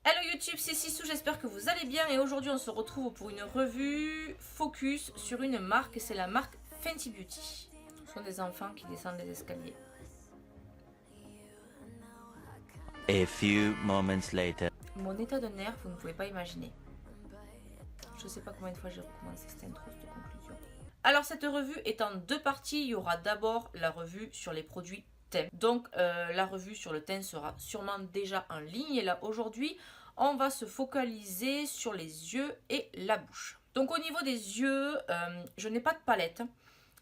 Hello YouTube, c'est Sissou, j'espère que vous allez bien et aujourd'hui on se retrouve pour une revue focus sur une marque, c'est la marque Fenty Beauty. Ce sont des enfants qui descendent les escaliers. A few moments later. Mon état de nerf, vous ne pouvez pas imaginer. Je sais pas combien de fois j'ai recommencé cette intro, cette conclusion. Alors cette revue est en deux parties, il y aura d'abord la revue sur les produits thème. Donc la revue sur le thème sera sûrement déjà en ligne et là aujourd'hui on va se focaliser sur les yeux et la bouche. Donc au niveau des yeux, je n'ai pas de palette.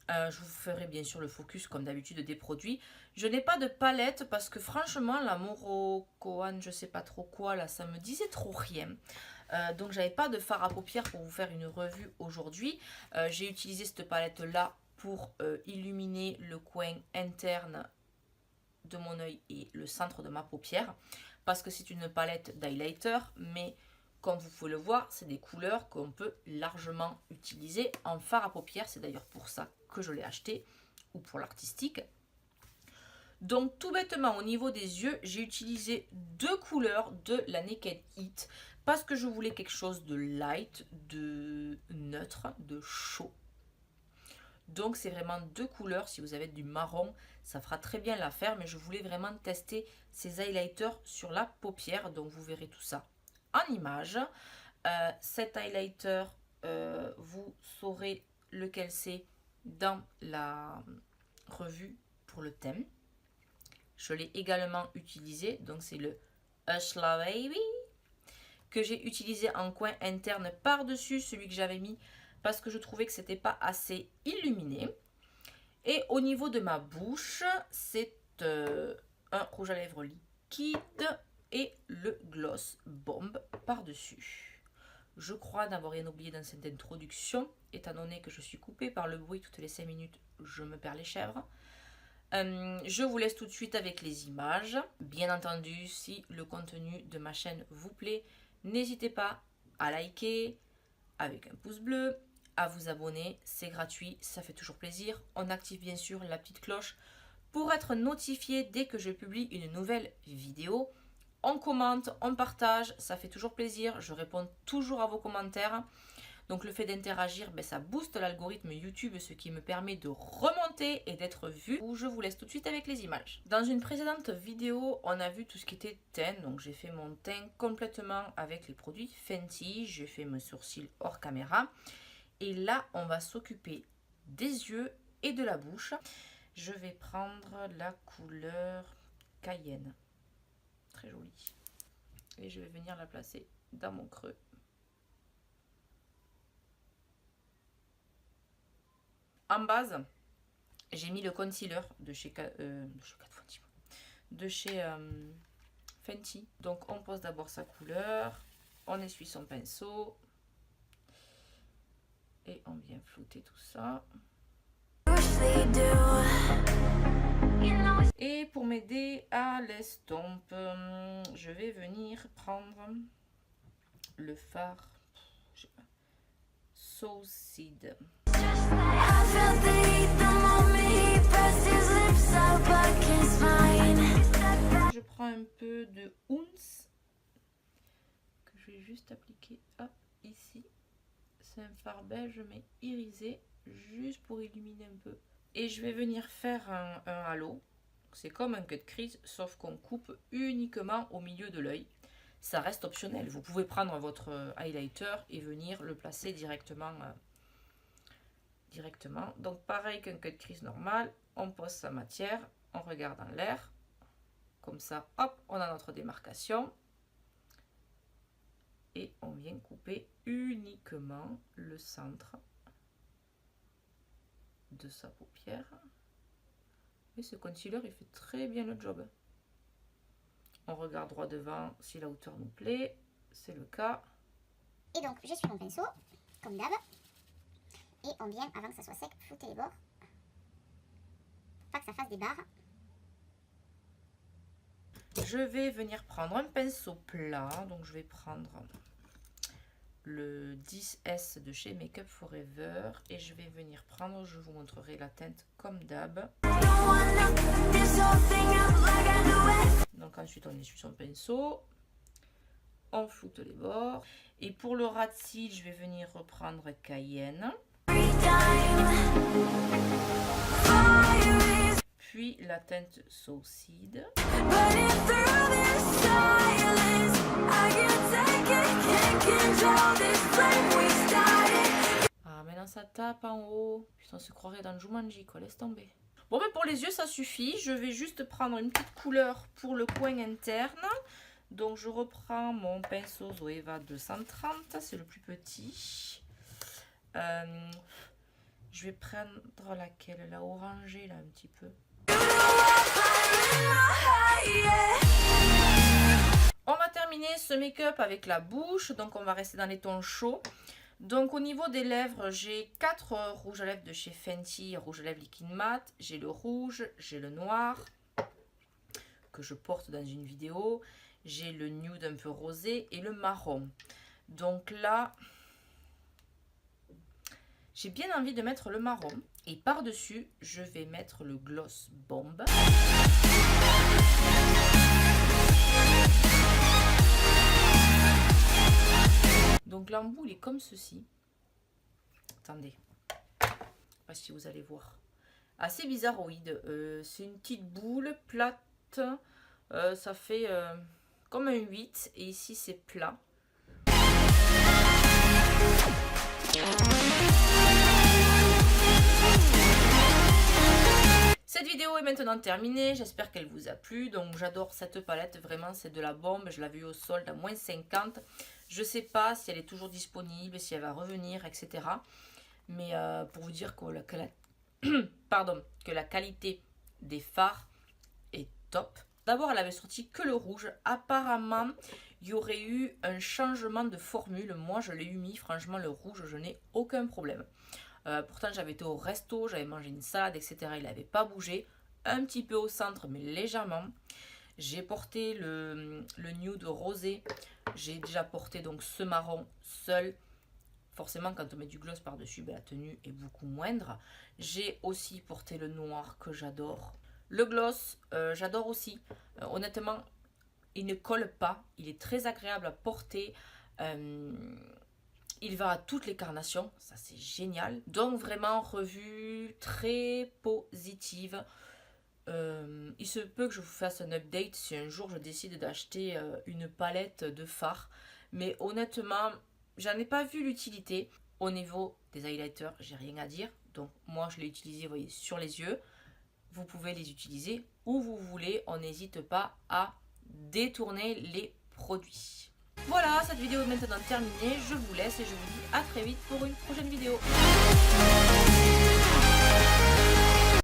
Je vous ferai bien sûr le focus comme d'habitude des produits. Je n'ai pas de palette parce que franchement la Moroccan, je sais pas trop quoi là, ça me disait trop rien. Donc j'avais pas de fard à paupières pour vous faire une revue aujourd'hui. J'ai utilisé cette palette là pour illuminer le coin interne de mon œil et le centre de ma paupière parce que c'est une palette d'highlighter, mais comme vous pouvez le voir, c'est des couleurs qu'on peut largement utiliser en fard à paupières. C'est d'ailleurs pour ça que je l'ai acheté, ou pour l'artistique. Donc tout bêtement au niveau des yeux, j'ai utilisé deux couleurs de la Naked Heat parce que je voulais quelque chose de light, de neutre, de chaud. Donc c'est vraiment deux couleurs, si vous avez du marron, ça fera très bien l'affaire, mais je voulais vraiment tester ces highlighters sur la paupière, donc vous verrez tout ça en image. Cet highlighter, vous saurez lequel c'est dans la revue pour le thème. Je l'ai également utilisé, donc c'est le Hushla Baby, que j'ai utilisé en coin interne par-dessus celui que j'avais mis parce que je trouvais que c'était pas assez illuminé. Et au niveau de ma bouche, c'est un rouge à lèvres liquide et le gloss bombe par-dessus. Je crois n'avoir rien oublié dans cette introduction, étant donné que je suis coupée par le bruit toutes les 5 minutes, je me perds les chèvres. Je vous laisse tout de suite avec les images. Bien entendu, si le contenu de ma chaîne vous plaît, n'hésitez pas à liker avec un pouce bleu, à vous abonner, c'est gratuit, ça fait toujours plaisir. On active bien sûr la petite cloche pour être notifié dès que je publie une nouvelle vidéo. On commente, on partage, ça fait toujours plaisir, je réponds toujours à vos commentaires. Donc le fait d'interagir, ça booste l'algorithme YouTube, ce qui me permet de remonter et d'être vu. Je vous laisse tout de suite avec les images. Dans une précédente vidéo, on a vu tout ce qui était teint. Donc j'ai fait mon teint complètement avec les produits Fenty. J'ai fait mes sourcils hors caméra. Et là, on va s'occuper des yeux et de la bouche. Je vais prendre la couleur Cayenne. Très jolie. Et je vais venir la placer dans mon creux. En base, j'ai mis le concealer de chez Fenty. Donc on pose d'abord sa couleur, on essuie son pinceau et on vient flouter tout ça. Et pour m'aider à l'estompe, je vais venir prendre le fard Soul Seed. Je prends un peu de ounce que je vais juste appliquer ici. C'est un fard beige mais irisé, juste pour illuminer un peu. Et je vais venir faire un halo. C'est comme un cut crease, sauf qu'on coupe uniquement au milieu de l'œil. Ça reste optionnel. Vous pouvez prendre votre highlighter et venir le placer directement. Donc pareil qu'un cut crease normal, on pose sa matière, on regarde en l'air. Comme ça, hop, on a notre démarcation. Et on vient couper uniquement le centre de sa paupière. Et ce concealer, il fait très bien le job. On regarde droit devant si la hauteur nous plaît. C'est le cas. Et donc, je suis mon pinceau, comme d'hab. Et on vient, avant que ça soit sec, flouter les bords. Pour pas que ça fasse des barres. Je vais venir prendre un pinceau plat. Donc, je vais prendre le 10S de chez Make Up Forever. Et je vais venir prendre, je vous montrerai la teinte comme d'hab. Donc ensuite on essuie son pinceau, on floute les bords. Et pour le ras de cils, je vais venir reprendre Cayenne. Puis la teinte Saucide. Ah, maintenant ça tape en haut. Putain, on se croirait dans Jumanji, quoi. Laisse tomber. Bon, mais pour les yeux, ça suffit. Je vais juste prendre une petite couleur pour le coin interne. Donc, je reprends mon pinceau Zoeva 230. C'est le plus petit. Je vais prendre laquelle? La orangée, là, un petit peu. On va terminer ce make-up avec la bouche. Donc, on va rester dans les tons chauds. Donc, au niveau des lèvres, j'ai 4 rouges à lèvres de chez Fenty, rouge à lèvres liquide mat. J'ai le rouge, j'ai le noir, que je porte dans une vidéo. J'ai le nude un peu rosé et le marron. Donc là, j'ai bien envie de mettre le marron. Et par-dessus, je vais mettre le gloss bombe. Donc l'embout, il est comme ceci. Attendez. Je ne sais pas si vous allez voir. Assez bizarroïde. C'est une petite boule plate. Ça fait comme un 8. Et ici, c'est plat. Cette vidéo est maintenant terminée, j'espère qu'elle vous a plu. Donc j'adore cette palette, vraiment c'est de la bombe. Je l'avais eu au solde à moins 50. Je sais pas si elle est toujours disponible, si elle va revenir, etc. Mais pour vous dire que la qualité des fards est top. D'abord elle avait sorti que le rouge. Apparemment il y aurait eu un changement de formule. Moi je l'ai eu mis, franchement le rouge je n'ai aucun problème. Pourtant j'avais été au resto, j'avais mangé une salade, etc. Il n'avait pas bougé. Un petit peu au centre, mais légèrement. J'ai porté le nude rosé. J'ai déjà porté donc ce marron seul. Forcément, quand on met du gloss par-dessus, ben, la tenue est beaucoup moindre. J'ai aussi porté le noir que j'adore. Le gloss, j'adore aussi. Honnêtement, il ne colle pas. Il est très agréable à porter. Il va à toutes les carnations, ça c'est génial. Donc vraiment revue très positive. Il se peut que je vous fasse un update si un jour je décide d'acheter une palette de fards. Mais honnêtement, j'en ai pas vu l'utilité. Au niveau des highlighters, j'ai rien à dire. Donc moi je l'ai utilisé, vous voyez, sur les yeux. Vous pouvez les utiliser où vous voulez. On n'hésite pas à détourner les produits. Voilà, cette vidéo est maintenant terminée. Je vous laisse et je vous dis à très vite pour une prochaine vidéo.